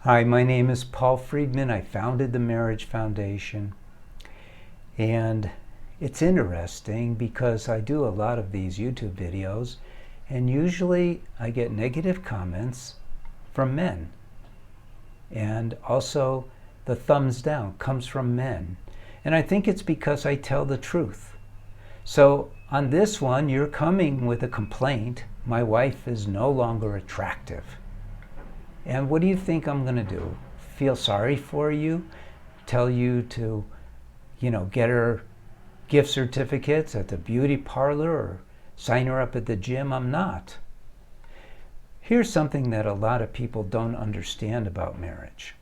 Hi, my name is Paul Friedman. I founded the Marriage Foundation. And it's interesting because I do a lot of these YouTube videos, and usually I get negative comments from men. And also the thumbs down comes from men. And I think it's because I tell the truth. So on this one, you're coming with a complaint. My wife is no longer attractive. And what do you think I'm going to do? Feel sorry for you? Tell you to, get her gift certificates at the beauty parlor or sign her up at the gym? I'm not. Here's something that a lot of people don't understand about marriage.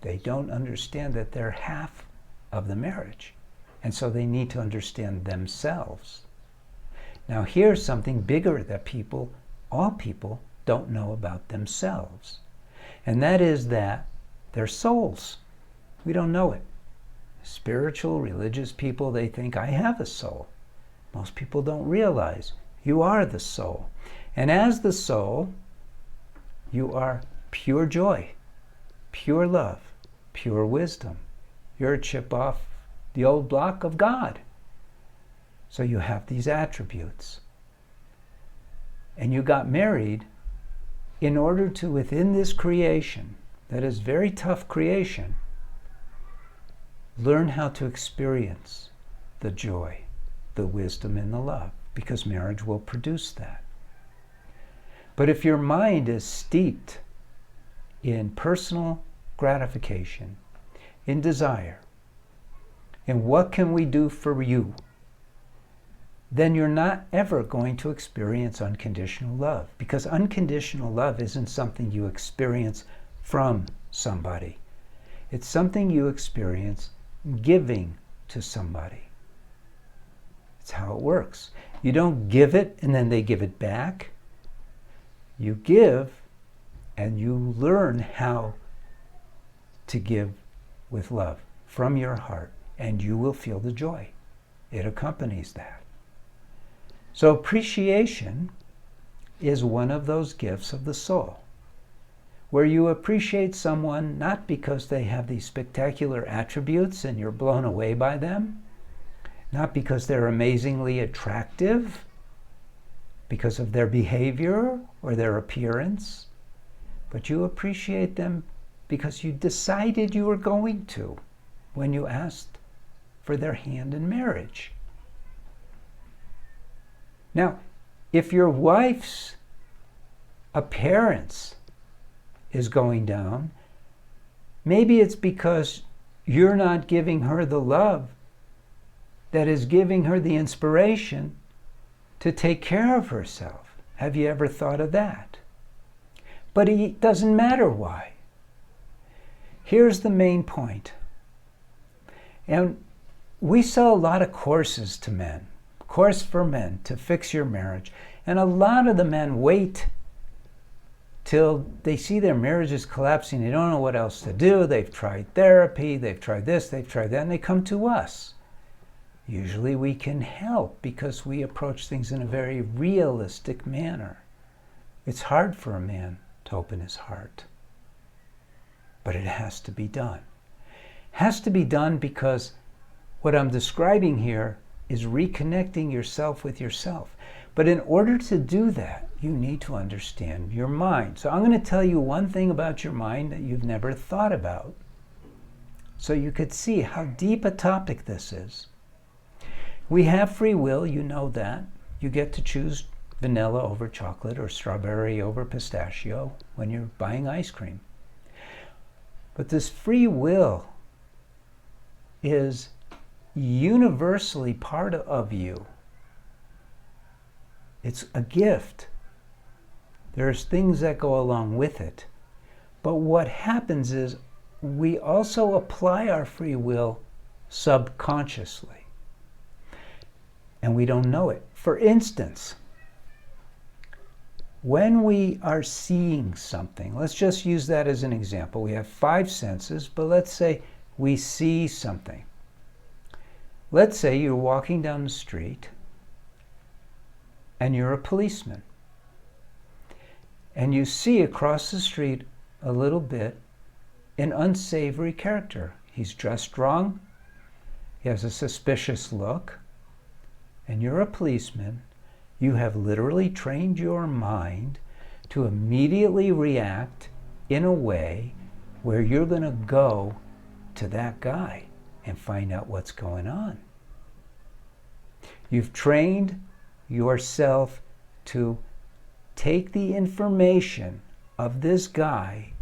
They don't understand that they're half of the marriage. And so they need to understand themselves. Now here's something bigger that all people, don't know about themselves. And that is that they're souls. We don't know it. Spiritual, religious people, they think, I have a soul. Most people don't realize you are the soul. And as the soul, you are pure joy, pure love, pure wisdom. You're a chip off the old block of God. So you have these attributes. And you got married in order to, within this creation, that is very tough creation, learn how to experience the joy, the wisdom, and the love, because marriage will produce that. But if your mind is steeped in personal gratification, in desire, and what can we do for you, then you're not ever going to experience unconditional love, because unconditional love isn't something you experience from somebody. It's something you experience giving to somebody. It's how it works. You don't give it and then they give it back. You give and you learn how to give with love from your heart, and you will feel the joy. It accompanies that. So appreciation is one of those gifts of the soul, where you appreciate someone not because they have these spectacular attributes and you're blown away by them, not because they're amazingly attractive, because of their behavior or their appearance, but you appreciate them because you decided you were going to when you asked for their hand in marriage. Now, if your wife's appearance is going down, maybe it's because you're not giving her the love that is giving her the inspiration to take care of herself. Have you ever thought of that? But it doesn't matter why. Here's the main point. And we sell a lot of courses to men. Course for men to fix your marriage. And a lot of the men wait till they see their marriages collapsing. They don't know what else to do. They've tried therapy, they've tried this, they've tried that, and they come to us. Usually we can help because we approach things in a very realistic manner. It's hard for a man to open his heart, but it has to be done. It has to be done because what I'm describing here is reconnecting yourself with yourself. But in order to do that, you need to understand your mind. So I'm going to tell you one thing about your mind that you've never thought about, so you could see how deep a topic this is. We have free will, you know that. You get to choose vanilla over chocolate or strawberry over pistachio when you're buying ice cream. But this free will is universally part of you. It's a gift. There's things that go along with it. But what happens is we also apply our free will subconsciously. And we don't know it. For instance, when we are seeing something, let's just use that as an example. We have 5 senses, but let's say we see something. Let's say you're walking down the street and you're a policeman. And you see across the street a little bit an unsavory character. He's dressed wrong, he has a suspicious look, and you're a policeman. You have literally trained your mind to immediately react in a way where you're going to go to that guy and find out what's going on. You've trained yourself to take the information of this guy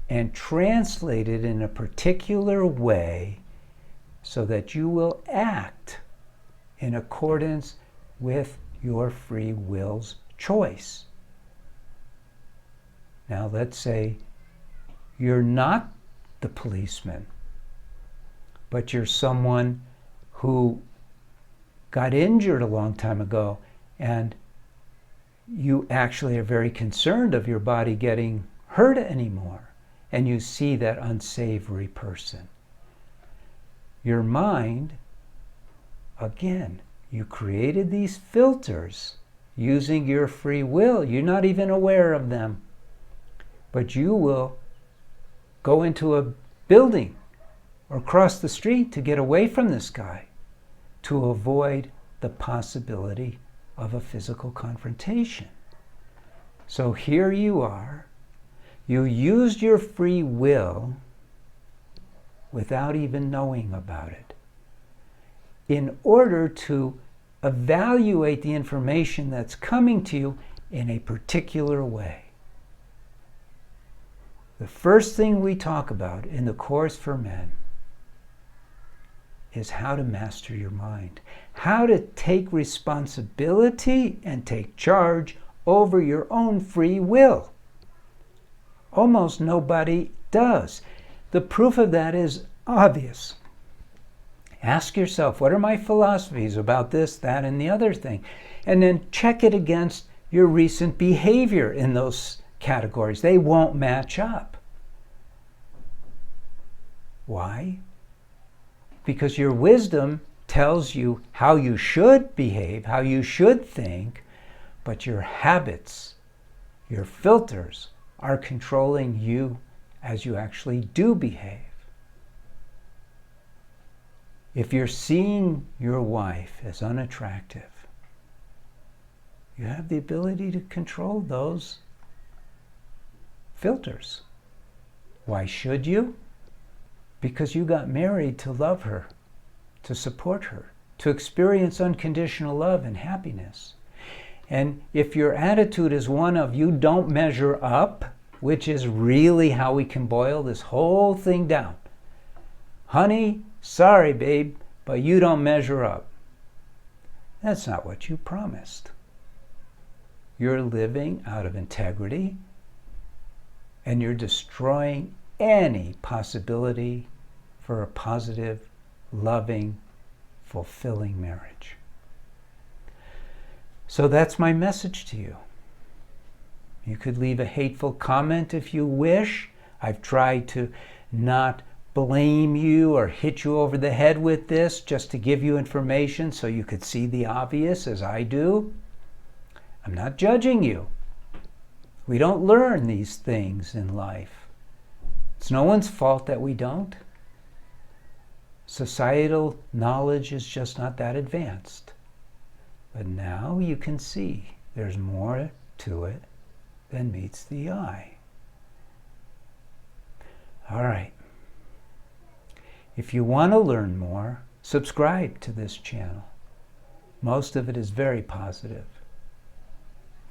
and translate it in a particular way so that you will act in accordance with your free will's choice. Now let's say you're not the policeman, but you're someone who got injured a long time ago, and you actually are very concerned of your body getting hurt anymore, and you see that unsavory person. Your mind, again, you created these filters using your free will. You're not even aware of them. But you will go into a building or cross the street to get away from this guy to avoid the possibility of a physical confrontation. So here you are. You used your free will without even knowing about it in order to evaluate the information that's coming to you in a particular way. The first thing we talk about in the Course for Men is how to master your mind, how to take responsibility and take charge over your own free will. Almost nobody does. The proof of that is obvious. Ask yourself, what are my philosophies about this, that, and the other thing? And then check it against your recent behavior in those categories. They won't match up. Why? Because your wisdom tells you how you should behave, how you should think, but your habits, your filters, are controlling you as you actually do behave. If you're seeing your wife as unattractive, you have the ability to control those filters. Why should you? Because you got married to love her, to support her, to experience unconditional love and happiness. And if your attitude is one of you don't measure up, which is really how we can boil this whole thing down. Honey, sorry babe, but you don't measure up. That's not what you promised. You're living out of integrity, and you're destroying any possibility for a positive, loving, fulfilling marriage. So that's my message to you. You could leave a hateful comment if you wish. I've tried to not blame you or hit you over the head with this, just to give you information so you could see the obvious as I do. I'm not judging you. We don't learn these things in life. It's no one's fault that we don't. Societal knowledge is just not that advanced. But now you can see there's more to it than meets the eye. All right. If you want to learn more, subscribe to this channel. Most of it is very positive.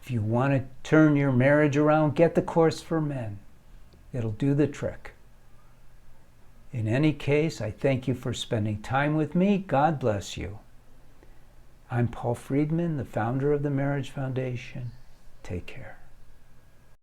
If you want to turn your marriage around, get the Course for Men. It'll do the trick. In any case, I thank you for spending time with me. God bless you. I'm Paul Friedman, the founder of the Marriage Foundation. Take care.